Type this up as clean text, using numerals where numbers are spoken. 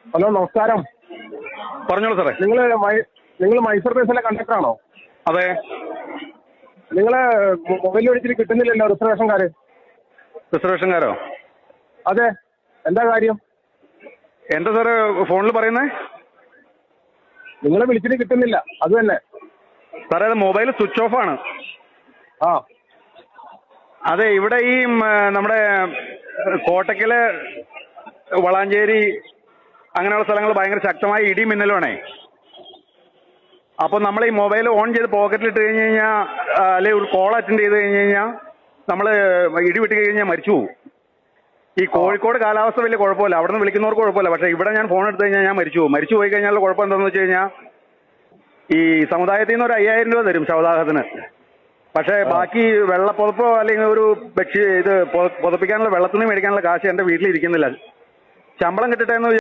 Hello, നമസ്കാരം. പറഞ്ഞോളൂ സാറേ. നിങ്ങൾ മൈസൂർ ബസ്സിലെ കണ്ടക്ടറാണോ? അതെ. നിങ്ങളെ മൊബൈൽ വിളിച്ചിട്ട് കിട്ടുന്നില്ലല്ലോ റിസർവേഷൻകാര്. റിസർവേഷൻകാരോ? അതെ, എന്താ കാര്യം? എന്താ സാറ് ഫോണിൽ പറയുന്നേ? നിങ്ങളെ വിളിച്ചിട്ട് കിട്ടുന്നില്ല, അത് തന്നെ. സാറേ, അത് മൊബൈൽ സ്വിച്ച് ഓഫ് ആണ്. ആ, അതെ, ഇവിടെ ഈ നമ്മുടെ കോട്ടക്കല്, വളാഞ്ചേരി അങ്ങനെയുള്ള സ്ഥലങ്ങൾ ഭയങ്കര ശക്തമായ ഇടി മിന്നലുമാണേ. അപ്പോൾ നമ്മൾ ഈ മൊബൈൽ ഓൺ ചെയ്ത് പോക്കറ്റിലിട്ട് കഴിഞ്ഞ് കഴിഞ്ഞാൽ, അല്ലെങ്കിൽ ഒരു കോൾ അറ്റൻഡ് ചെയ്ത് കഴിഞ്ഞ് കഴിഞ്ഞാൽ നമ്മൾ ഇടി വിട്ട് കഴിഞ്ഞാൽ മരിച്ചു പോകും. ഈ കോഴിക്കോട് കാലാവസ്ഥ വലിയ കുഴപ്പമില്ല, അവിടെ നിന്ന് വിളിക്കുന്നവർക്ക് കുഴപ്പമില്ല. പക്ഷേ ഇവിടെ ഞാൻ ഫോൺ എടുത്തു കഴിഞ്ഞാൽ ഞാൻ മരിച്ചു പോകും. മരിച്ചു പോയി കഴിഞ്ഞാൽ കുഴപ്പം എന്താണെന്ന് വെച്ച് കഴിഞ്ഞാൽ, ഈ സമുദായത്തിൽ നിന്ന് ഒരു 5000 രൂപ തരും ശവദാഹത്തിന്. പക്ഷേ ബാക്കി വെള്ളപ്പുതപ്പോ അല്ലെങ്കിൽ ഒരു പുതപ്പിക്കാനുള്ള വെള്ളത്തിന് മേടിക്കാനുള്ള കാശ് എൻ്റെ വീട്ടിലിരിക്കുന്നില്ല. ശമ്പളം കിട്ടട്ടെ എന്ന്